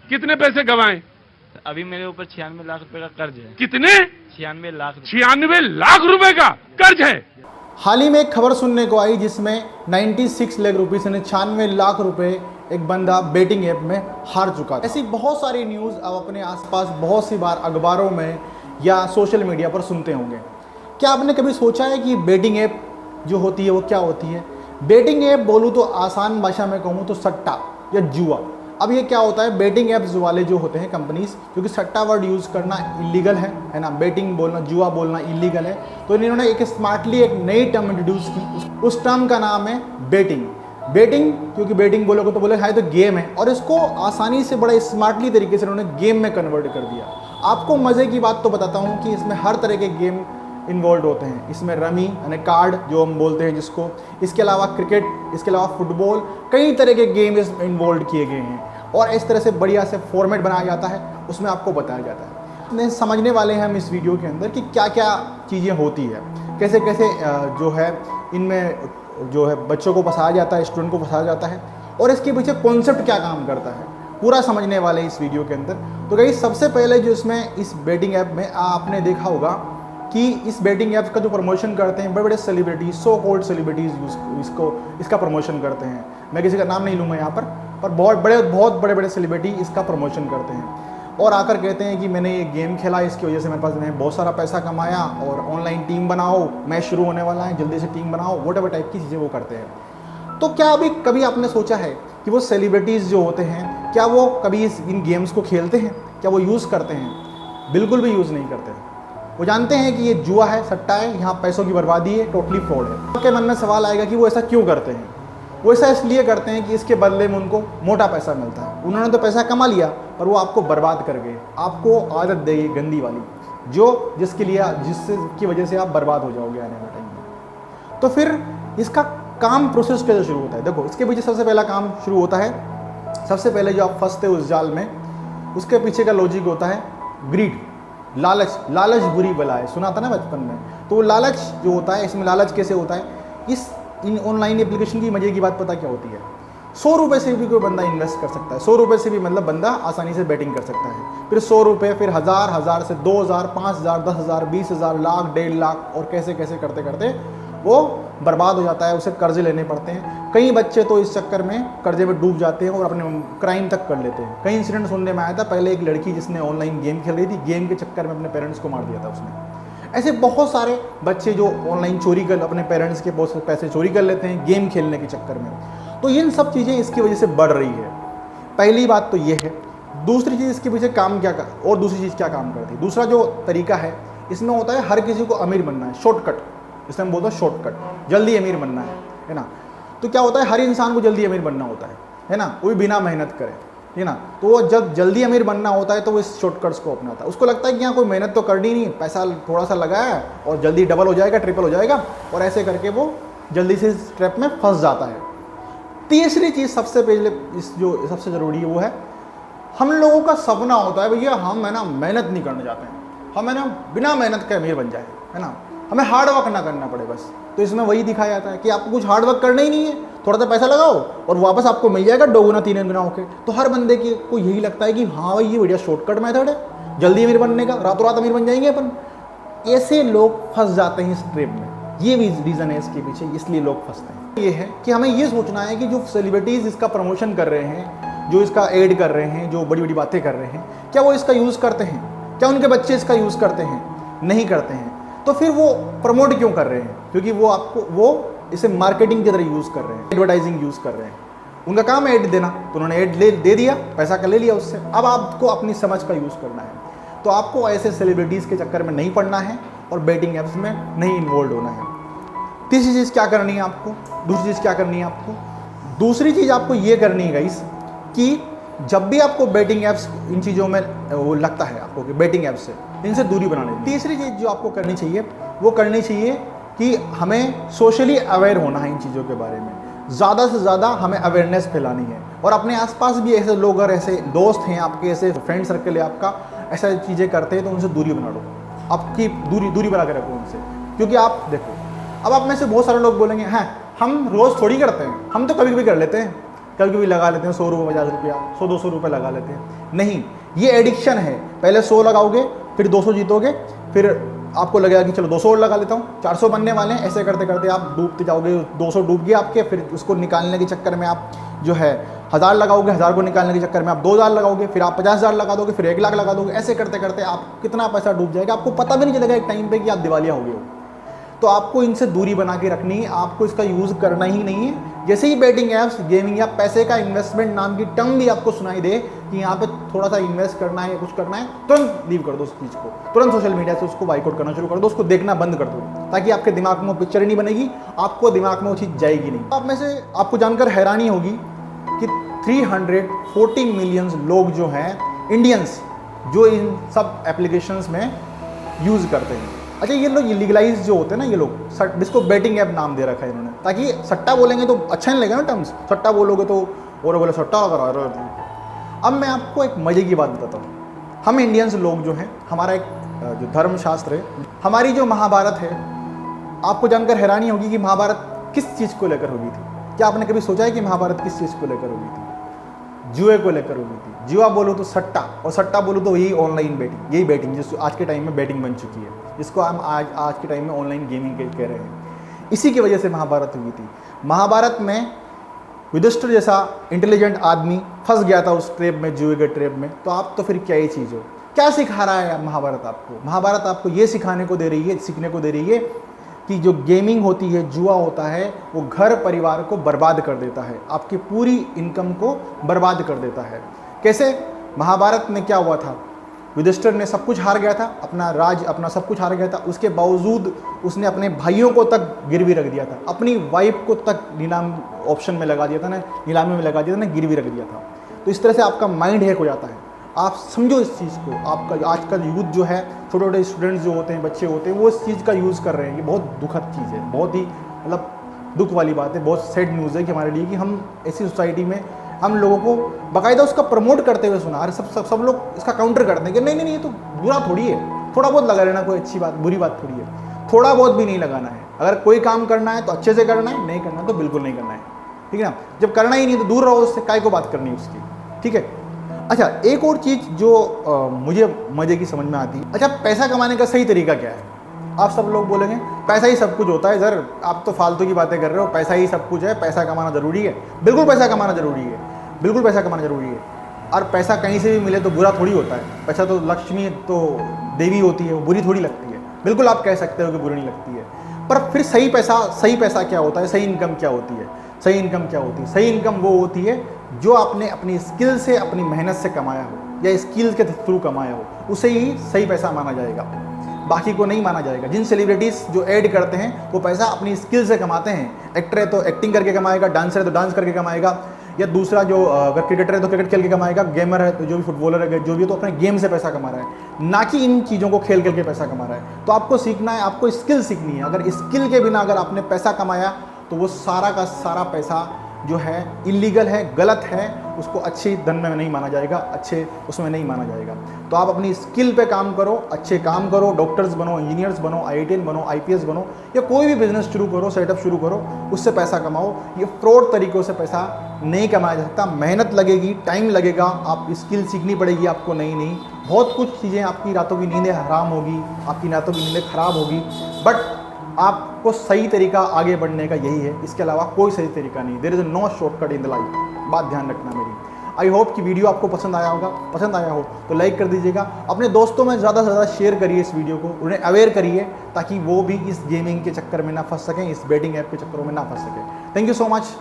कितने पैसे गंवाए? अभी मेरे ऊपर 96 लाख रुपए का कर्ज है। कितने? 96 लाख रुपए। 96 लाख रुपए का कर्ज है। हाल ही में एक खबर सुनने को आई जिसमें 96 लाख रुपीस यानी 96 लाख रुपए एक बंदा बेटिंग ऐप में हार चुका था। ऐसी बहुत सारी न्यूज़ अब अपने आसपास बहुत सी बार अखबारों में या सोशल मीडिया पर सुनते होंगे। क्या आपने कभी सोचा है कि बेटिंग ऐप जो होती है वो क्या होती है? बेटिंग ऐप बोलूँ तो आसान भाषा में कहूँ तो सट्टा या जुआ। अब ये क्या होता है, बेटिंग ऐप्स वाले जो होते हैं कंपनीज, क्योंकि सट्टा वर्ड यूज़ करना इलीगल है ना, बेटिंग बोलना, जुआ बोलना इलीगल है, तो इन्होंने एक स्मार्टली एक नई टर्म इंट्रोड्यूस की। उस टर्म का नाम है बेटिंग। बेटिंग क्योंकि बेटिंग बोलोगे तो बोले हाय तो गेम है, और इसको आसानी से बड़ा स्मार्टली तरीके से उन्होंने गेम में कन्वर्ट कर दिया। आपको मज़े की बात तो बताता हूँ कि इसमें हर तरह के गेम इन्वॉल्व होते हैं। इसमें रमी यानी कार्ड जो हम बोलते हैं जिसको, इसके अलावा क्रिकेट, इसके अलावा फुटबॉल, कई तरह के गेम इसमें इन्वॉल्व किए गए हैं और इस तरह से बढ़िया से फॉर्मेट बनाया जाता है, उसमें आपको बताया जाता है। इतने समझने वाले हैं हम इस वीडियो के अंदर कि क्या क्या चीज़ें होती है, कैसे कैसे जो है इनमें जो है बच्चों को फंसाया जाता है, स्टूडेंट को फंसाया जाता है, और इसके पीछे कॉन्सेप्ट क्या काम करता है, पूरा समझने वाले इस वीडियो के अंदर। तो गाइस सबसे पहले जो इसमें इस बेटिंग ऐप में आपने देखा होगा कि इस बेटिंग ऐप का जो प्रमोशन करते हैं बड़े बड़े सेलिब्रिटीज, सो कॉल्ड सेलिब्रिटीज़ इसका प्रमोशन करते हैं। मैं किसी का नाम नहीं लूँगा यहाँ पर बहुत बड़े बड़े सेलिब्रिटी इसका प्रमोशन करते हैं और आकर कहते हैं कि मैंने ये गेम खेला, इसकी वजह से मेरे पास मैंने बहुत सारा पैसा कमाया, और ऑनलाइन टीम बनाओ, मैच शुरू होने वाला है, जल्दी से टीम बनाओ, वॉटेवर टाइप की चीज़ें वो करते हैं। तो क्या अभी कभी आपने सोचा है कि वो सेलिब्रिटीज़ जो होते हैं क्या वो कभी इन गेम्स को खेलते हैं? क्या वो यूज़ करते हैं? बिल्कुल भी यूज़ नहीं करते हैं। वो जानते हैं कि ये जुआ है, सट्टा है, यहाँ पैसों की बर्बादी है, टोटली फ्रॉड है। आपके मन में सवाल आएगा कि वो ऐसा क्यों करते हैं? वो ऐसा इसलिए करते हैं कि इसके बदले में उनको मोटा पैसा मिलता है। उन्होंने तो पैसा कमा लिया पर वो आपको बर्बाद कर गए, आपको आदत देगी गंदी वाली, जिसकी वजह से आप बर्बाद हो जाओगे आने वाले टाइम में। तो फिर इसका काम प्रोसेस कैसे शुरू होता है? देखो, इसके पीछे सबसे पहला काम शुरू होता है, सबसे पहले जो आप फंसते हो उस जाल में, उसके पीछे का लॉजिक होता है ग्रीड, लालच बुरी बला है, सुना था ना बचपन में। तो वो लालच जो होता है, इसमें लालच कैसे होता है, इन ऑनलाइन एप्लीकेशन की मजे की बात पता क्या होती है? 100 रुपये से भी कोई बंदा इन्वेस्ट कर सकता है। 100 रुपये से भी मतलब बंदा आसानी से बैटिंग कर सकता है। फिर 100 रुपये, फिर 1000 से 2000, 5000, 10,000, 20,000, लाख, 1.5 लाख, और कैसे कैसे करते करते वो बर्बाद हो जाता है। उसे कर्जे लेने पड़ते हैं। कई बच्चे तो इस चक्कर में कर्जे में डूब जाते हैं और अपने क्राइम तक कर लेते हैं। कई इंसिडेंट सुनने में आया था, पहले एक लड़की जिसने ऑनलाइन गेम खेल रही थी, गेम के चक्कर में अपने पेरेंट्स को मार दिया था उसने। ऐसे बहुत सारे बच्चे जो ऑनलाइन चोरी कर अपने पेरेंट्स के बहुत पैसे चोरी कर लेते हैं गेम खेलने के चक्कर में। तो इन सब चीज़ें इसकी वजह से बढ़ रही है। पहली बात तो ये है। दूसरी चीज़ इसके पीछे काम क्या कर, और दूसरी चीज़ क्या काम करती है? दूसरा जो तरीका है इसमें होता है हर किसी को अमीर बनना है, शॉर्टकट, इसमें हम बोलते हैं शॉर्टकट, जल्दी अमीर बनना है ना। तो क्या होता है, हर इंसान को जल्दी अमीर बनना होता है ना, वो भी बिना मेहनत करे, है ना। तो वो जब जल्दी अमीर बनना होता है तो वो इस शॉर्टकट्स को अपनाता है। उसको लगता है कि यहाँ कोई मेहनत तो करनी नहीं, पैसा थोड़ा सा लगाया और जल्दी डबल हो जाएगा, ट्रिपल हो जाएगा, और ऐसे करके वो जल्दी से इस ट्रैप में फंस जाता है। तीसरी चीज़ सबसे पहले जो सबसे ज़रूरी है वो है, हम लोगों का सपना होता है भैया हम है ना मेहनत नहीं करना चाहते हैं, हम है ना बिना मेहनत के अमीर बन जाए, है ना, हमें हार्ड वर्क ना करना पड़े बस। तो इसमें वही दिखाया जाता है कि आपको कुछ हार्ड वर्क करना ही नहीं है, थोड़ा सा पैसा लगाओ और वापस आपको मिल जाएगा 2 गुना 3 गुना होके। तो हर बंदे को यही लगता है कि हाँ भाई ये बढ़िया शॉर्टकट मेथड है जल्दी अमीर बनने का, रातों रात अमीर बन जाएंगे अपन। ऐसे लोग फंस जाते हैं इस ट्रैप में। ये भी रीज़न है इसके पीछे, इसलिए लोग फंसते हैं। ये है कि हमें ये सोचना है कि जो सेलिब्रिटीज़ इसका प्रमोशन कर रहे हैं, जो इसका ऐड कर रहे हैं, जो बड़ी बड़ी बातें कर रहे हैं, क्या वो इसका यूज़ करते हैं? क्या उनके बच्चे इसका यूज़ करते हैं? नहीं करते हैं। तो फिर वो प्रमोट क्यों कर रहे हैं? क्योंकि वो इसे मार्केटिंग की तरह यूज़ कर रहे हैं, एडवर्टाइजिंग यूज़ कर रहे हैं। उनका काम है ऐड देना, तो उन्होंने ऐड दे दिया, पैसा का ले लिया उससे। अब आपको अपनी समझ का यूज़ करना है। तो आपको ऐसे सेलिब्रिटीज़ के चक्कर में नहीं पड़ना है और बेटिंग ऐप्स में नहीं इन्वॉल्व होना है। तीसरी चीज़ क्या करनी है आपको? दूसरी चीज़ क्या करनी है आपको? दूसरी चीज़ आपको ये करनी है गाइस कि जब भी आपको बेटिंग ऐप्स, इन चीज़ों में वो लगता है आपको कि बेटिंग ऐप्स से, इनसे दूरी बनानी है। तीसरी चीज़ जो आपको करनी चाहिए वो करनी चाहिए कि हमें सोशली अवेयर होना है इन चीज़ों के बारे में। ज़्यादा से ज़्यादा हमें अवेयरनेस फैलानी है, और अपने आसपास भी ऐसे लोग और ऐसे दोस्त हैं आपके, ऐसे फ्रेंड सर्कल है आपका, ऐसा चीज़ें करते हैं तो उनसे दूरी बना लो। आपकी दूरी बना के रखो उनसे। क्योंकि आप देखो, अब आप में से बहुत सारे लोग बोलेंगे हाँ हम रोज़ थोड़ी करते हैं, हम तो कभी कभी कर लेते हैं, कभी कभी लगा लेते हैं 100 रुपये 50 रुपया 100-200 रुपये लगा लेते हैं। नहीं, ये एडिक्शन है। पहले 100 लगाओगे, फिर 200 जीतोगे, फिर आपको लगेगा कि चलो 200 और लगा लेता हूँ, 400 बनने वाले हैं। ऐसे करते करते आप डूबते जाओगे, 200 डूब गए आपके, फिर उसको निकालने के चक्कर में आप जो है 1000 लगाओगे, 1000 को निकालने के चक्कर में आप 2000 लगाओगे, फिर आप 50,000 लगा दोगे, फिर 1 लाख लगा दोगे। ऐसे करते करते आप कितना पैसा डूब जाएगा, आपको पता भी नहीं चलेगा एक टाइम पे कि आप दिवालिया हो गए हो। तो आपको इनसे दूरी बना के रखनी है, आपको इसका यूज़ करना ही नहीं है। जैसे ही बेटिंग ऐप्स, गेमिंग या पैसे का इन्वेस्टमेंट नाम की टर्म भी आपको सुनाई दे कि यहाँ पे थोड़ा सा इन्वेस्ट करना है या कुछ करना है, तुरंत लीव कर दो उस चीज़ को, तुरंत सोशल मीडिया से उसको बाइकआउट करना शुरू कर दो, उसको देखना बंद कर दो, ताकि आपके दिमाग में वो पिक्चर ही नहीं बनेगी, आपको दिमाग में वो चीज़ जाएगी नहीं। आप में से आपको जानकर हैरानी होगी कि 340 मिलियन लोग जो हैं इंडियंस, जो इन सब एप्लीकेशंस में यूज़ करते हैं। अच्छा, ये लोग लीगलाइज जो होते हैं ना, ये लोग जिसको बेटिंग ऐप नाम दे रखा है इन्होंने, ताकि सट्टा बोलेंगे तो अच्छा नहीं लगेगा ना टर्म्स, सट्टा बोलोगे तो और बोले सट्टा करा रहे हो। अब मैं आपको एक मज़े की बात बताता हूँ। हम इंडियंस लोग जो हैं, हमारा एक जो धर्मशास्त्र है, हमारी जो महाभारत है, आपको जानकर हैरानी होगी कि महाभारत किस चीज़ को लेकर होगी थी। क्या आपने कभी सोचा है कि महाभारत किस चीज़ को लेकर होगी थी? जुए को लेकर होगी थी। जुआ बोलो तो सट्टा, और सट्टा बोलो तो यही ऑनलाइन बेटिंग, यही बेटिंग जिस आज के टाइम में बेटिंग बन चुकी है, जिसको हम आज के टाइम में ऑनलाइन गेमिंग कह रहे हैं। इसी की वजह से महाभारत हुई थी। महाभारत में युधिष्ठिर जैसा इंटेलिजेंट आदमी फंस गया था उस ट्रेप में, जुए के ट्रेप में। तो आप तो फिर क्या ही चीज़ हो? क्या सिखा रहा है महाभारत आपको? महाभारत आपको ये सिखाने को दे रही है, सीखने को दे रही है कि जो गेमिंग होती है, जुआ होता है, वो घर परिवार को बर्बाद कर देता है, आपकी पूरी इनकम को बर्बाद कर देता है। कैसे? महाभारत में क्या हुआ था? युधिष्ठिर ने सब कुछ हार गया था, अपना राज, अपना सब कुछ हार गया था। उसके बावजूद उसने अपने भाइयों को तक गिरवी रख दिया था, अपनी वाइफ को तक नीलाम ऑप्शन में लगा दिया था ना, नीलामी में लगा दिया था ना, गिरवी रख दिया था। तो इस तरह से आपका माइंड हैक हो जाता है। आप समझो इस चीज़ को। आपका आज का यूथ जो है, छोटे छोटे स्टूडेंट्स जो होते हैं, बच्चे होते हैं, वो इस चीज़ का यूज़ कर रहे हैं। ये बहुत दुखद चीज़ है, बहुत ही मतलब दुख वाली बात है, बहुत सैड न्यूज़ है कि हमारे लिए कि हम ऐसी सोसाइटी में हम लोगों को बाकायदा उसका प्रमोट करते हुए सुना। अरे सब लोग इसका काउंटर करते हैं कि नहीं नहीं नहीं, ये तो बुरा थोड़ी है, थोड़ा बहुत लगा लेना कोई अच्छी बात, बुरी बात थोड़ी है। थोड़ा बहुत भी नहीं लगाना है। अगर कोई काम करना है तो अच्छे से करना है, नहीं करना तो बिल्कुल नहीं करना है, ठीक है ना। जब करना ही नहीं तो दूर रहो उससे, काय को बात करनी है उसकी, ठीक है। अच्छा, एक और चीज़ जो मुझे मज़े की समझ में आती है। अच्छा, पैसा कमाने का सही तरीका क्या है? आप सब लोग बोलेंगे पैसा ही सब कुछ होता है। सर, आप तो फालतू की बातें कर रहे हो, पैसा ही सब कुछ है, पैसा कमाना ज़रूरी है। बिल्कुल पैसा कमाना ज़रूरी है, बिल्कुल पैसा कमाना ज़रूरी है। और पैसा कहीं से भी मिले तो बुरा थोड़ी होता है। पैसा तो लक्ष्मी तो देवी होती है, वो बुरी थोड़ी लगती है। बिल्कुल आप कह सकते हो कि बुरी नहीं लगती है। पर फिर सही पैसा क्या होता है? सही इनकम क्या होती है? सही इनकम क्या होती है? सही इनकम वो होती है जो आपने अपनी स्किल से, अपनी मेहनत से कमाया हो या स्किल के थ्रू कमाया हो, उसे ही सही पैसा माना जाएगा, बाकी को नहीं माना जाएगा। जिन सेलिब्रिटीज़ जो ऐड करते हैं वो पैसा अपनी स्किल से कमाते हैं। एक्टर है तो एक्टिंग करके कमाएगा, डांसर है तो डांस करके कमाएगा, या दूसरा जो अगर क्रिकेटर है तो क्रिकेट खेल के कमाएगा, गेमर है तो जो भी फुटबॉलर है जो भी तो अपने गेम से पैसा कमा रहा है, ना कि इन चीज़ों को खेल के पैसा कमा रहा है। तो आपको सीखना है, आपको स्किल सीखनी है। अगर स्किल के बिना अगर आपने पैसा कमाया तो वो सारा का सारा पैसा जो है इलीगल है, गलत है, उसको अच्छे धन में नहीं माना जाएगा, अच्छे उसमें नहीं माना जाएगा। तो आप अपनी स्किल पे काम करो, अच्छे काम करो, डॉक्टर्स बनो, इंजीनियर्स बनो, IITian बनो, IPS बनो, या कोई भी बिजनेस शुरू करो, सेटअप शुरू करो, उससे पैसा कमाओ। ये फ्रॉड तरीक़ों से पैसा नहीं कमाया जा सकता। मेहनत लगेगी, टाइम लगेगा, आप स्किल सीखनी पड़ेगी आपको नई नई, बहुत कुछ चीज़ें, आपकी रातों की नींदें हराम होगी, आपकी रातों की नींदें खराब होगी, बट आपको सही तरीका आगे बढ़ने का यही है। इसके अलावा कोई सही तरीका नहीं। There is no shortcut in the life. बात ध्यान रखना मेरी। आई होप कि वीडियो आपको पसंद आया होगा। पसंद आया हो तो लाइक कर दीजिएगा, अपने दोस्तों में ज़्यादा से ज़्यादा शेयर करिए इस वीडियो को, उन्हें अवेयर करिए ताकि वो भी इस गेमिंग के चक्कर में ना फंस सकें, इस बेटिंग ऐप के चक्करों में ना फंस सकें। Thank you so much.